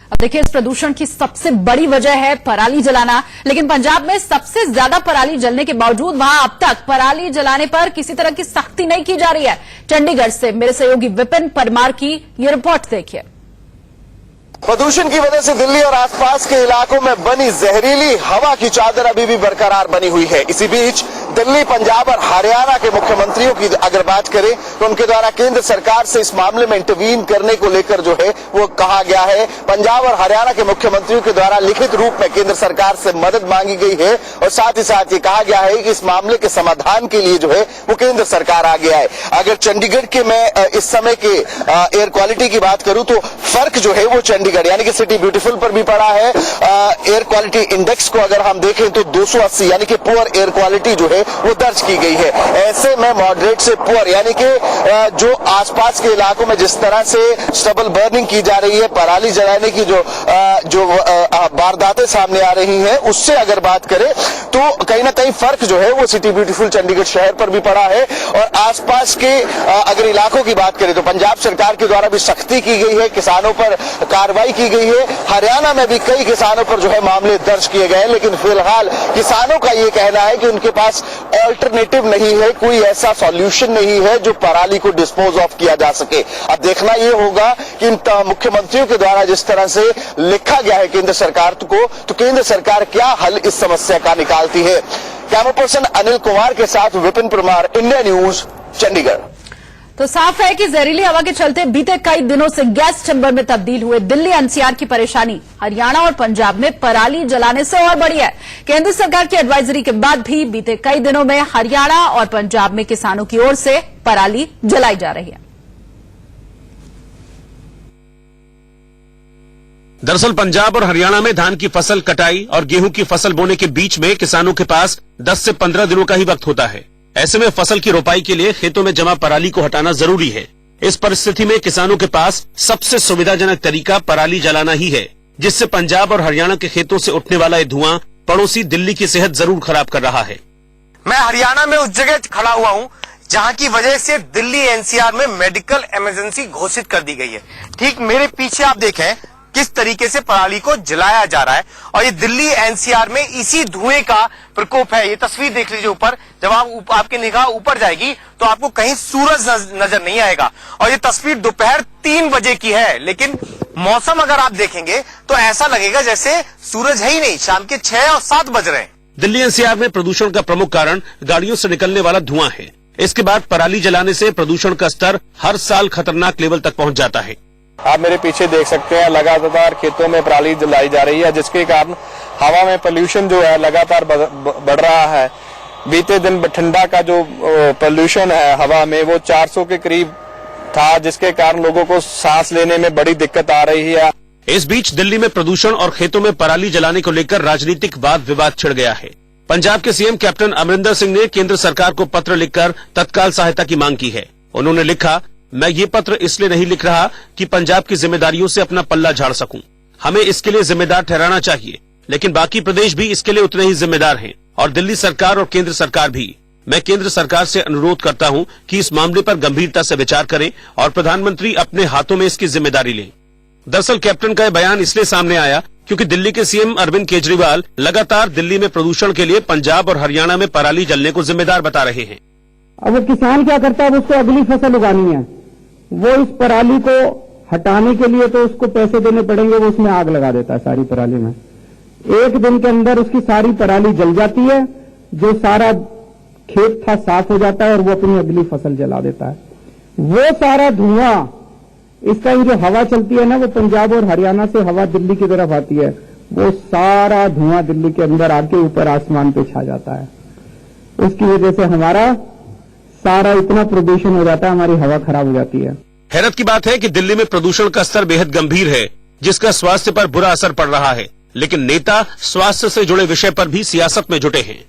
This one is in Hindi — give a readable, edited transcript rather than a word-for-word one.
अब देखिए, इस प्रदूषण की सबसे बड़ी वजह है पराली जलाना, लेकिन पंजाब में सबसे ज्यादा पराली जलने के बावजूद वहां अब तक पराली जलाने पर किसी तरह की सख्ती नहीं की जा रही है। चंडीगढ़ से मेरे सहयोगी विपिन परमार की ये रिपोर्ट देखिए। प्रदूषण की वजह से दिल्ली और आसपास के इलाकों में बनी जहरीली हवा की चादर अभी भी बरकरार बनी हुई है। इसी बीच दिल्ली, पंजाब और हरियाणा के मुख्यमंत्रियों की अगर बात करें तो उनके द्वारा केंद्र सरकार से इस मामले में इंटरवीन करने को लेकर जो है वो कहा गया है। पंजाब और हरियाणा के मुख्यमंत्रियों के द्वारा लिखित रूप में केंद्र सरकार से मदद मांगी गई है और साथ ही साथ ये कहा गया है कि इस मामले के समाधान के लिए जो है वो केंद्र सरकार आ गया है। अगर चंडीगढ़ के मैं इस समय के एयर क्वालिटी की बात करूं तो फर्क जो है वो चंडीगढ़ यानी कि सिटी ब्यूटीफुल पर भी पड़ा है। एयर क्वालिटी इंडेक्स को अगर हम देखें तो 280 यानी कि पुअर एयर क्वालिटी जो है वो दर्ज की गई है। ऐसे में मॉडरेट से पुअर यानी कि जो आसपास के इलाकों में जिस तरह से स्टबल बर्निंग की जा रही है, पराली जलाने की जो वारदातें सामने आ रही हैं, उससे अगर बात करें तो कहीं ना कहीं फर्क जो है वो सिटी ब्यूटीफुल चंडीगढ़ शहर पर भी पड़ा है। और आसपास के अगर इलाकों की बात करें तो पंजाब सरकार के द्वारा भी सख्ती की गई है, किसानों पर कार्रवाई की गई है। हरियाणा में भी कई किसानों पर जो है मामले दर्ज किए गए, लेकिन फिलहाल किसानों का ये कहना है कि उनके पास ऑल्टरनेटिव नहीं है, कोई ऐसा सॉल्यूशन नहीं है जो पराली को डिस्पोज ऑफ किया जा सके। अब देखना ये होगा कि इन मुख्यमंत्रियों के द्वारा जिस तरह से लिखा गया है केंद्र सरकार को, तो केंद्र सरकार क्या हल इस समस्या का निकालती है। कैमरा पर्सन अनिल कुमार के साथ विपिन परमार, इंडिया न्यूज, चंडीगढ़। तो साफ है कि जहरीली हवा के चलते बीते कई दिनों से गैस चैम्बर में तब्दील हुए दिल्ली एनसीआर की परेशानी हरियाणा और पंजाब में पराली जलाने से और बढ़ी है। केंद्र सरकार की एडवाइजरी के बाद भी बीते कई दिनों में हरियाणा और पंजाब में किसानों की ओर से पराली जलाई जा रही है। दरअसल पंजाब और हरियाणा में धान की फसल कटाई और गेहूं की फसल बोने के बीच में किसानों के पास 10 से 15 दिनों का ही वक्त होता है। ऐसे में फसल की रोपाई के लिए खेतों में जमा पराली को हटाना जरूरी है। इस परिस्थिति में किसानों के पास सबसे सुविधाजनक तरीका पराली जलाना ही है, जिससे पंजाब और हरियाणा के खेतों से उठने वाला ये धुआं पड़ोसी दिल्ली की सेहत जरूर खराब कर रहा है। मैं हरियाणा में उस जगह खड़ा हुआ हूँ जहाँ की वजह से दिल्ली एनसीआर में मेडिकल इमरजेंसी घोषित कर दी गई है। ठीक मेरे पीछे आप देखें किस तरीके से पराली को जलाया जा रहा है और ये दिल्ली एनसीआर में इसी धुएं का प्रकोप है। ये तस्वीर देख लीजिए ऊपर, जब आपकी निगाह ऊपर जाएगी तो आपको कहीं सूरज नजर नहीं आएगा। और ये तस्वीर दोपहर 3 बजे की है, लेकिन मौसम अगर आप देखेंगे तो ऐसा लगेगा जैसे सूरज है ही नहीं, शाम के 6 और 7 बज रहे हैं। दिल्ली एनसीआर में प्रदूषण का प्रमुख कारण गाड़ियों से निकलने वाला धुआं है। इसके बाद पराली जलाने से प्रदूषण का स्तर हर साल खतरनाक लेवल तक पहुंच जाता है। आप मेरे पीछे देख सकते हैं लगातार खेतों में पराली जलाई जा रही है, जिसके कारण हवा में पोल्यूशन जो है लगातार बढ़ रहा है। बीते दिन ठंडा का जो पोल्यूशन है हवा में वो 400 के करीब था, जिसके कारण लोगों को सांस लेने में बड़ी दिक्कत आ रही है। इस बीच दिल्ली में प्रदूषण और खेतों में पराली जलाने को लेकर राजनीतिक वाद विवाद छिड़ गया है। पंजाब के सीएम कैप्टन अमरिंदर सिंह ने केंद्र सरकार को पत्र लिखकर तत्काल सहायता की मांग की है। उन्होंने लिखा, मैं ये पत्र इसलिए नहीं लिख रहा कि पंजाब की जिम्मेदारियों से अपना पल्ला झाड़ सकूं। हमें इसके लिए जिम्मेदार ठहराना चाहिए, लेकिन बाकी प्रदेश भी इसके लिए उतने ही जिम्मेदार हैं और दिल्ली सरकार और केंद्र सरकार भी। मैं केंद्र सरकार से अनुरोध करता हूं कि इस मामले पर गंभीरता से विचार करें और प्रधानमंत्री अपने हाथों में इसकी जिम्मेदारी लें। दरअसल कैप्टन का बयान इसलिए सामने आया क्योंकि दिल्ली के सीएम अरविंद केजरीवाल लगातार दिल्ली में प्रदूषण के लिए पंजाब और हरियाणा में पराली जलने को जिम्मेदार बता रहे हैं। अब वो किसान क्या करता है, उसको अगली फसल उगानी है, वो इस पराली को हटाने के लिए तो उसको पैसे देने पड़ेंगे, वो उसमें आग लगा देता है सारी पराली में। एक दिन के अंदर उसकी सारी पराली जल जाती है, जो सारा खेत था साफ हो जाता है और वो अपनी अगली फसल जला देता है। वो सारा धुआं, इस टाइम जो हवा चलती है ना, वो पंजाब और हरियाणा से हवा दिल्ली की तरफ आती है, वो सारा धुआं दिल्ली के अंदर आके ऊपर आसमान पे छा जाता है। उसकी वजह से हमारा सारा इतना प्रदूषण हो जाता है, हमारी हवा खराब हो जाती है। हैरत की बात है कि दिल्ली में प्रदूषण का स्तर बेहद गंभीर है, जिसका स्वास्थ्य पर बुरा असर पड़ रहा है, लेकिन नेता स्वास्थ्य से जुड़े विषय पर भी सियासत में जुटे हैं।